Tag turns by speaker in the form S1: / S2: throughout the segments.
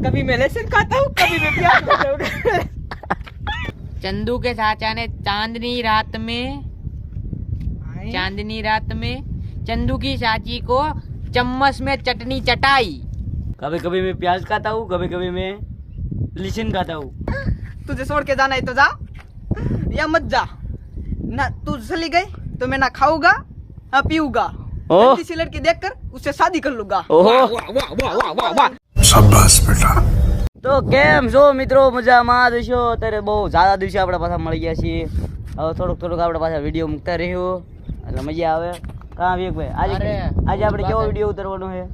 S1: कभी मैं लहसुन खाता हूँ, कभी मैं प्याज खाता हूँ।
S2: चंदू के चाचा ने चांदनी रात में चंदू की चाची को चम्मच में चटनी चटाई।
S3: कभी कभी मैं प्याज खाता हूँ, कभी कभी मैं लहसुन खाता हूँ।
S1: तुझे छोड़ के जाना है तो जा या मत जा। ना तू चली गई तो मैं ना खाऊंगा ना पीऊंगा।
S3: ओह।
S1: जल्दी से लड़की देखकर उससे शादी कर लूंगा।
S3: ઓહો
S4: શાબાશ બેટા।
S3: તો કેમ છો મિત્રો, મજામાં દેશો? અત્યારે બહુ સારા દિવસે આપણે પાછા મળી ગયા છીએ. હવે થોડુંક આપણે પાછા વિડીયો મૂકતા રહ્યો એટલે મજા આવે. કાં વિવેકભાઈ, આજે આપણે કેવો વિડીયો ઉતારવાનો છે?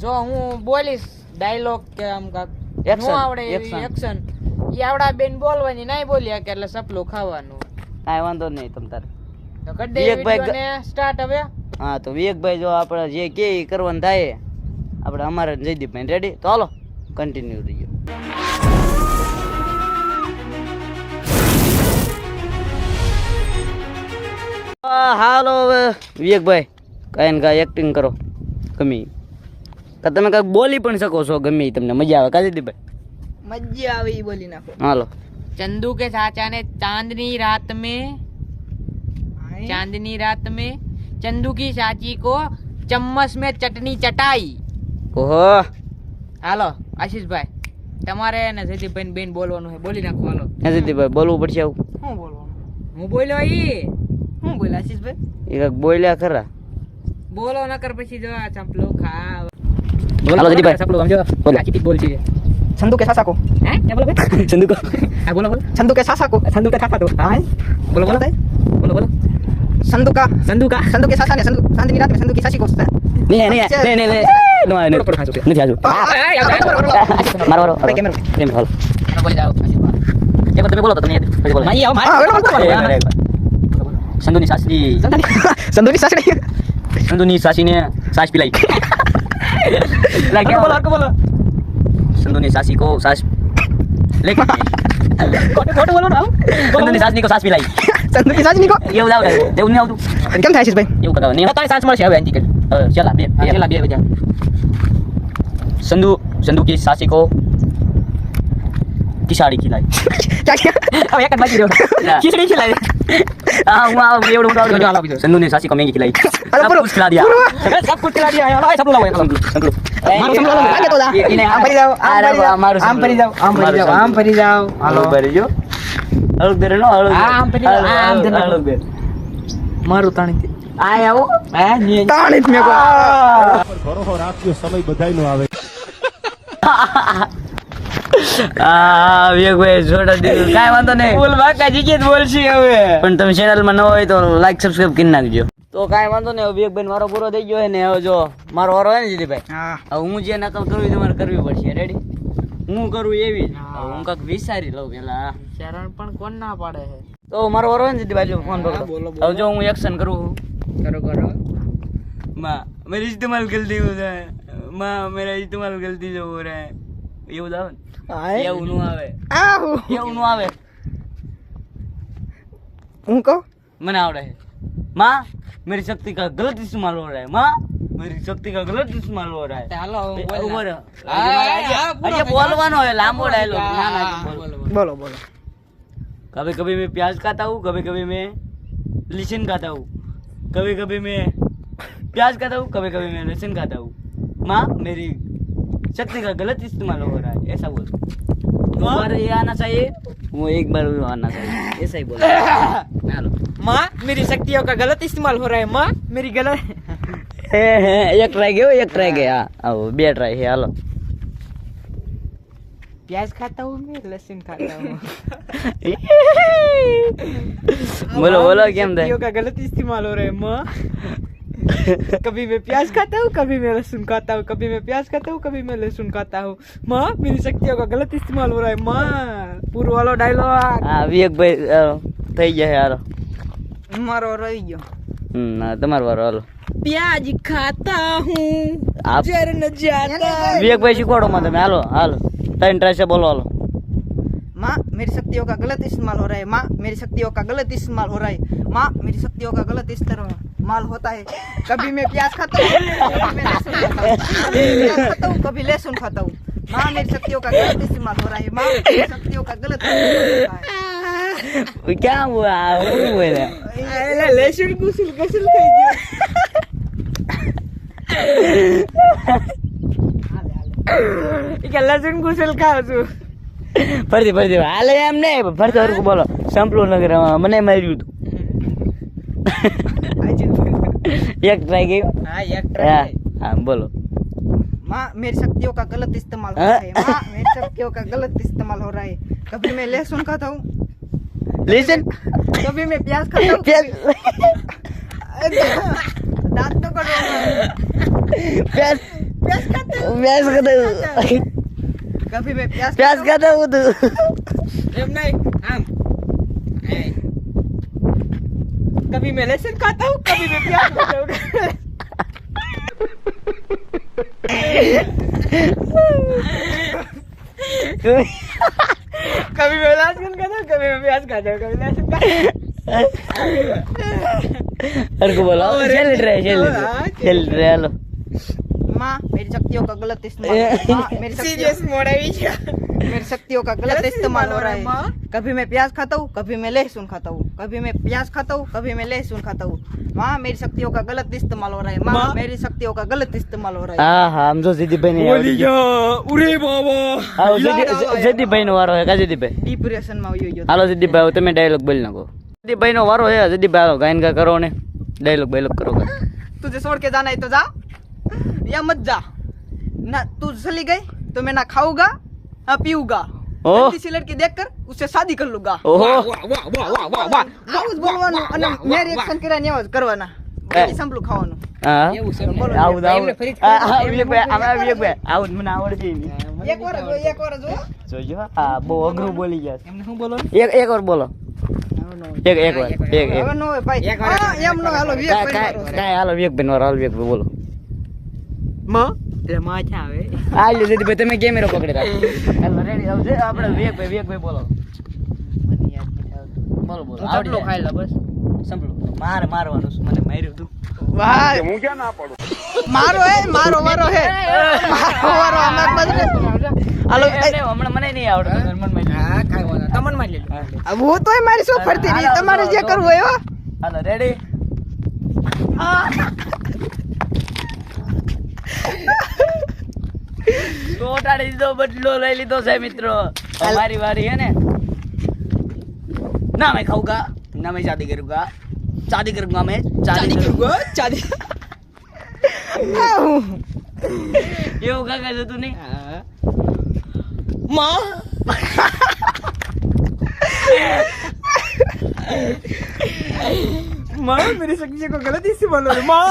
S2: જો હું બોલીશ ડાયલોગ કે આમ કાક
S3: Action,
S2: નો આવડે
S3: action.
S2: એક્શન ઈ આવડા બેન બોલવાની નહીં બોલ્યા કે એટલે સપલું ખાવાનું.
S3: કાંઈ વાંધો નહીં તમ તારે.
S2: તો કરી દે
S3: વિવેકભાઈ
S2: વિડિયો ને સ્ટાર્ટ હવે.
S3: હા તો વિવેકભાઈ જો આપણે જે કે ઈ કરવાનું થાય આપણે અમારે જયદીપભાઈ રેડી. તો હાલો કન્ટિન્યુ રહીએ. હાલો હવે વિવેકભાઈ કાંઈ ને કાંઈ એક્ટિંગ કરો ગમે ઈ. કે તમે કાંઈક બોલી પણ શકો છો ગમે ઈ, તમને મજા આવે. કા જયદીપભાઈ?
S1: मजा आवे ये बोली नाखो।
S3: હાલો.
S2: चंदू के चाचा ने चांदनी रात में चंदू की चाची को चम्मच में चटनी चटाई।
S3: ઓહો
S2: હાલો આશીષભાઈ તમારે ને જયદીપભાઈ બેન બોલવાનું છે, બોલી નાખો હાલો.
S3: હે જયદીપભાઈ બોલવું પડશે આવું?
S1: હું બોલવાનું?
S2: હું બોલ્યો ઈ
S1: હું બોલ્યા આશીષભાઈ?
S3: એ કાંઈક બોલ્યા ખરા.
S2: બોલો નકર પછી જો આ ચંપલો ખા.
S3: હાલો જયદીપભાઈ
S2: ચંપલો સમજો
S3: બોલો.
S2: ચીટી બોલ છે.
S1: संदू के सासा को।
S2: હે क्या बोलो भाई?
S3: ચંદુ કો
S2: હા બોલો બોલો.
S1: संदू के सासा को।
S2: संदू का खाता तो
S1: हाँ
S2: बोलो बोलो बोलो बोलो.
S1: संदू का
S2: संदू का
S1: संदू के सासा ने संदू चांदनी रात में संदू की सासी को
S3: નહીં નો આવે
S2: થોડો ખાજો.
S3: નથી આજુ મારો મારો
S1: અરે કેમેરો.
S3: પ્રેમ હાલો.
S2: બોલી જાઓ આશીષભાઈ.
S3: એકવાર તમે બોલો તો તમે પછી બોલો.
S2: નહીં આવો
S3: સંધુની સાસરી
S1: संदू की सासी नहीं।
S3: સંધુની સાસીને સાસ પીલાઈ.
S1: बोलो आपको बोलो।
S3: સંધુની સાસી કો સાસ લેક
S1: खोटो बोलो ना।
S3: સંધુની સાસની કો સાસ પીલાઈ.
S1: संदू की सासी नहीं को।
S3: એવું લાવ એવું નહીં આવતું.
S1: કેમ થાય આશીષભાઈ?
S3: એવું કરાવ નહીં.
S2: તારી સાસ મળશે હવે એન્ટી
S3: હવે ચલા બે
S2: પેલા બે વજા.
S3: संधु की सासी को खिचड़ी खिलाई.
S1: क्या क्या?
S2: હવે એક જ બાકી રહ્યો. ખીચડી ખીલાવી.
S3: हाँ हुआ एवढं मोठं
S2: जो आला बीजो.
S3: संधू ने सासी को मैगी खिलाई.
S1: अरे
S3: सब
S1: पूरा-
S3: कुछ खिला दिया.
S2: सब कुछ खिला दिया यार. सब लाओ
S3: संधू संधू
S1: मारो संदू वाला आगे तो जा। आम भरी जाओ आम भरी जाओ आम भरी जाओ आम भरी जाओ
S3: હાલો ભરી જો હળક દે નો હળક
S2: હા, આમ ભરી જાઓ, આમ દે.
S3: હળક દે
S2: મારું તાણી
S3: આય આવો
S2: હે ની
S1: તાણી જ મેં કો
S3: આ વિવેકભાઈ જોડા દીધું કાંઈ વાંધો નહીં
S2: બોલ બાકા જીકે બોલશી હવે.
S3: પણ તમે ચેનલમાં ન હોય તો લાઈક સબસ્ક્રાઇબ કરી નાખજો. તો કાંઈ વાંધો નહીં. હવે વિવેકભાઈ મારો પૂરો થઈ ગયો છે ને હવે જો મારો વારો હોય ને જીતીભાઈ
S1: હા
S3: હવે હું જે નકલ કરવી તમારે કરવી પડશે. રેડી? હું કરું એવી જ. હવે હું કાંઈક વિચારી લઉં પેલા.
S2: શરણ પણ કોણ ના પાડે છે.
S3: તો મારો વારો હોય ને જીતીભાઈ જો ફોન પકડો.
S2: બોલો, બોલો.
S3: હવે જો હું એક્શન કરું
S2: કરો કરો.
S3: माँ मेरी इस्तेमाल गलती हो रहा है. माँ मेरा इस्तेमाल गलती से हो रहा है. એવું જ આવે ને? એવું નું આવે.
S1: આહુ
S3: એવું નું આવે.
S1: હું કહું
S3: મને આવડે है. माँ मेरी शक्ति का गलत इस्तेमाल हो रहा है. माँ मेरी शक्ति का गलत इस्तेमाल हो रहा है.
S2: હાલો હું બોલ
S3: ઉભો
S2: ના.
S3: રહો. આજે બોલવાનો है લાંબો ડાયલોગ. ના ના બોલ.
S1: બોલો બોલો
S3: कभी कभी मैं प्याज खाता हूँ, कभी कभी मैं लहसुन खाता हूँ, कभी कभी मैं प्याज खाता हूँ, कभी कभी मैं लहसुन खाता हूँ. माँ मेरी शक्ति का गलत इस्तेमाल हो रहा है. ऐसा बोल. दो बार ये आना चाहिए, वो एक बार वो आना चाहिए. ऐसा ही बोल. हेलो
S2: माँ मेरी शक्तियों का गलत इस्तेमाल हो रहा है. माँ मेरी गलत
S3: एक ट्राई गयो, एक ट्राई गया. आओ બે ટ્રાય છે. હાલો
S2: प्याज खाता हूँ मैं लहसुन खाता हूँ.
S3: બોલો બોલો કેમ થાય?
S2: शक्तियों का गलत इस्तेमाल हो रहा है. माँ कभी मैं प्याज खाता हूँ, कभी मैं लहसुन खाता हूँ, कभी मैं प्याज खाता हूँ, कभी मैं लहसुन खाता हूँ. माँ मेरी शक्तियों का गलत इस्तेमाल हो रहा है. माँ पूर्व वालो डायलॉग.
S3: હા વિવેકભાઈ થઈ ગયા છે. હાલો
S1: મારો રહી ગયો
S3: તમારો વારો. હાલો
S2: प्याज खाता हूँ
S3: આપ
S2: जर न जाता.
S3: વિવેકભાઈ શીખવાડો માં તમે. હાલો હાલો ત્રણ ટ્રાય છે. બોલો હાલો.
S1: माँ मेरी शक्तियों का गलत इस्तेमाल हो रहा है. माँ मेरी शक्तियों का गलत इस्तेमाल हो रहा है. माँ मेरी शक्तियों का गलत इस्तेमाल होता है. कभी मैं प्याज खाता हूँ, कभी मैं लहसुन खाता हूँ, कभी प्याज खाता हूँ, कभी लहसुन खाता हूँ. माँ मेरी शक्तियों का गलत इस्तेमाल हो रहा है। माँ मेरी शक्तियों का गलत इस्तेमाल हो रहा है।
S3: क्या हुआ હું બોલે
S2: એલા લેસન ગુસલ ગસલ થઈ ગયો ઈ કે લસણ ગુસલ ખાવ છું
S3: ફરતી હાલે એમ નહીં ફરતી હરખું બોલો સંપલું નગર મને માર્યું હતું એક ટ્રાય ગયું
S2: હા એક
S3: હા બોલો
S1: माँ मेरी शक्तियों का गलत इस्तेमाल हो रहा है। माँ मेरी शक्तियों का गलत इस्तेमाल हो रहा है। कभी मैं लहसुन खाता हूँ,
S3: લેસન
S1: कभी मैं प्याज खाता हूँ, दांत तो कटवा
S3: પ્યાસ
S1: प्याज खाते हूँ,
S3: પ્યાસ ખાતા
S1: कभी मैं प्याज
S3: પ્યાસ ખાતા હું તું
S2: એમ નહીં આમ कभी मैं लहसुन खाता हूँ कभी मैं प्याज खाता हूँ कभी मैं लहसुन खाता हूँ कभी मैं प्याज खाता हूँ कभी लहसुन खाता हूँ
S3: હરખું બોલો છેલ્લી ટ્રાય હાલો
S1: माँ मेरी शक्तियों का गलत इस्तेमाल हो रहा है। माँ मेरी
S2: सीरियस मोड આવી છે
S1: मेरी शक्तियों का गलत इस्तेमाल हो रहा है।
S2: माँ।
S1: कभी मैं प्याज खाता हूँ, कभी मैं लहसुन खाता हूँ, कभी मैं प्याज खाता हूँ, कभी मैं लहसुन खाता हूँ। माँ मेरी शक्तियों का गलत इस्तेमाल हो रहा है। माँ
S2: माँ।
S1: मेरी शक्तियों का गलत इस्तेमाल हो रहा है।
S3: હા હા આમ જો જયદીપભાઈ ને
S2: બોલી ગયો ઉરે બાબા
S3: જયદીપભાઈ નો વારો હે કા જયદીપભાઈ
S1: डिप्रेशन में हुई
S3: હાલો જયદીપભાઈ હવે તમે ડાયલોગ બોલી નાખો જયદીપભાઈ નો વારો હે જયદીપભાઈ હાલો ગાયન કા કરો ને ડાયલોગ બાયલોગ કરો
S1: तुझे छोड़ के जाना है तो जा या मत जा। ना तू चली गई तो मैं ना खाऊंगा ना पीऊंगा।
S3: ओह।
S1: जल्दी सी लड़की देखकर उससे शादी कर लूंगा।
S3: ઓહો
S1: આવું જ બોલવાનું અને મેં રિએક્શન કર્યા ને આવું જ કરવાના બાકી સંપલું ખાવાનું
S3: હા
S2: એવું છે
S1: બોલો.
S3: આવું આવું વિવેકભાઈ આમાં વિવેકભાઈ આવું મને આવડતી નહીં
S1: એક વાર જો
S3: જોજો હા બહુ અઘરું બોલી ગયા
S2: એમને શું બોલો
S3: એક વાર બોલો એક વાર એક
S1: હવે નો હોય ભાઈ
S2: એક વાર.
S1: હા, એમ નો હાલો વિવેક ભાઈ મારો છે.
S3: કાંઈ હાલો વિવેકભાઈ નો હાલો વિવેકભાઈ બોલો
S2: માં એટલે માં ક્યાં આવે
S3: આ લ્યો જયદીપભાઈ તમે કેમેરો પકડી રાખો હાલો રેડી આવજે આપણે વિવેકભાઈ બોલો બોલો બોલો
S2: ચપલો ખાઈ લો બસ
S3: સંભળો મારવાનું છે, મને માર્યું તું
S1: વાહ મારો હે મારો વારો હે મારો વારો અમાર બદલે હાલો
S3: હમણાં મને નહીં આવડતું મનમાં
S2: હા કાઈ વાંધો તમન માં લે
S1: હું તોય મારી શું ફરતી રહી તમારે જે કરવું હોય હો.
S3: હાલો રેડી ચોટાડી દીધો બદલો લઈ લીધો છે મિત્રો મારી વારી હે ને ના मैं खाऊंगा ना मैं शादी करूंगा मैं शादी करूंगा
S2: ચાદી
S3: એવું કાકા જતું નહીં
S2: માં माँ मेरी शक्ति को गलत इस्तेमाल हो रहा है माँ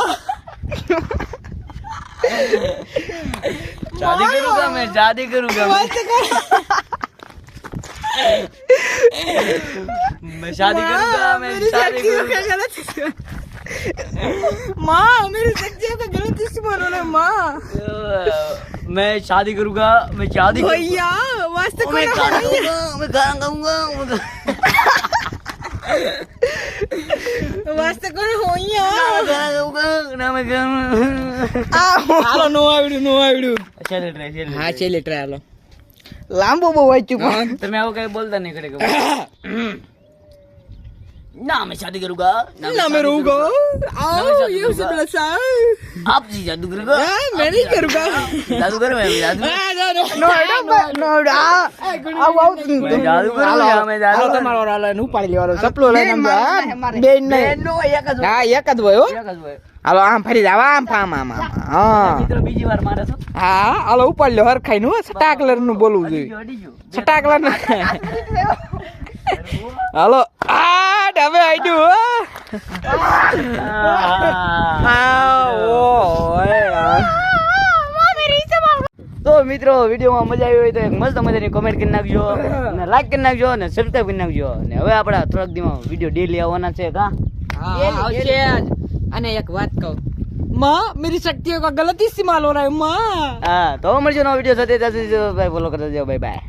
S3: शादी करूंगा मैं शादी करूंगा मैं शादी करूंगा मैं शादी करूंगा
S2: माँ मेरी शक्तियों का गलत इस्तेमाल हो रहा है माँ
S3: मैं शादी करूंगा मैं शादी
S2: भैया वास्ते
S3: मैं
S2: कोई
S3: खाना खाऊंगा मैं खाना खाऊंगा
S2: वास्ते कोई होइया
S3: खाना खाऊंगा ना मैं खाऊंगा
S2: હાલો નો આવડ્યું
S3: ચલે ટ્રાય
S2: હા છેલ્લે ટ્રાય હાલો
S1: લાંબુ બહુ વાંચ્યું પણ
S3: તમે આવું કઈ બોલતા નહીં ખરેખર ना मैं शादी करूंगा
S2: ना मैं रहूंगा आओ ये उसे बोला साहब
S3: आप जी जादू करूंगा
S2: मैं नहीं करूंगा
S3: जादू करो मैं जादू
S1: નો
S3: मैं जादू करूंगा मैं
S2: હાલો
S3: जादू
S2: તમારો હાલો નું પાડી લેવાનો સપલો લઈને
S1: મારે.
S2: બેન નહીં
S3: નો એક જ
S2: હા એક જ હોય હો
S3: એક જ હોય
S2: હાલો આમ ફરી જાવ આમ હા
S3: મિત્રો બીજી વાર મારે છો
S2: હા હાલો ઉપાડ લ્યો હરખાઈ નું છટા કલર નું બોલવું જોઈએ
S3: અડી ગયો
S2: છટા કલર નું હાલો આ ડબે આઈડ્યું
S3: તો મિત્રો વિડીયોમાં મજા આવી હોય તો એક મસ્ત મજાની કોમેન્ટ કરી નાખજો અને લાઈક કરી નાખજો અને સબસ્ક્રાઇબ કરી નાખજો અને હવે આપણા થોડાક દીમાં વિડીયો ડેલી આવવાના છે કા
S2: આવશે અને એક વાત કહું माँ मेरी शक्तियों का गलत इस्तेमाल हो रहा है माँ
S3: હા તો મળજો નવો વિડીયો સાથે ત્યાં સુધી ફોલો કરતા જાઓ બાય બાય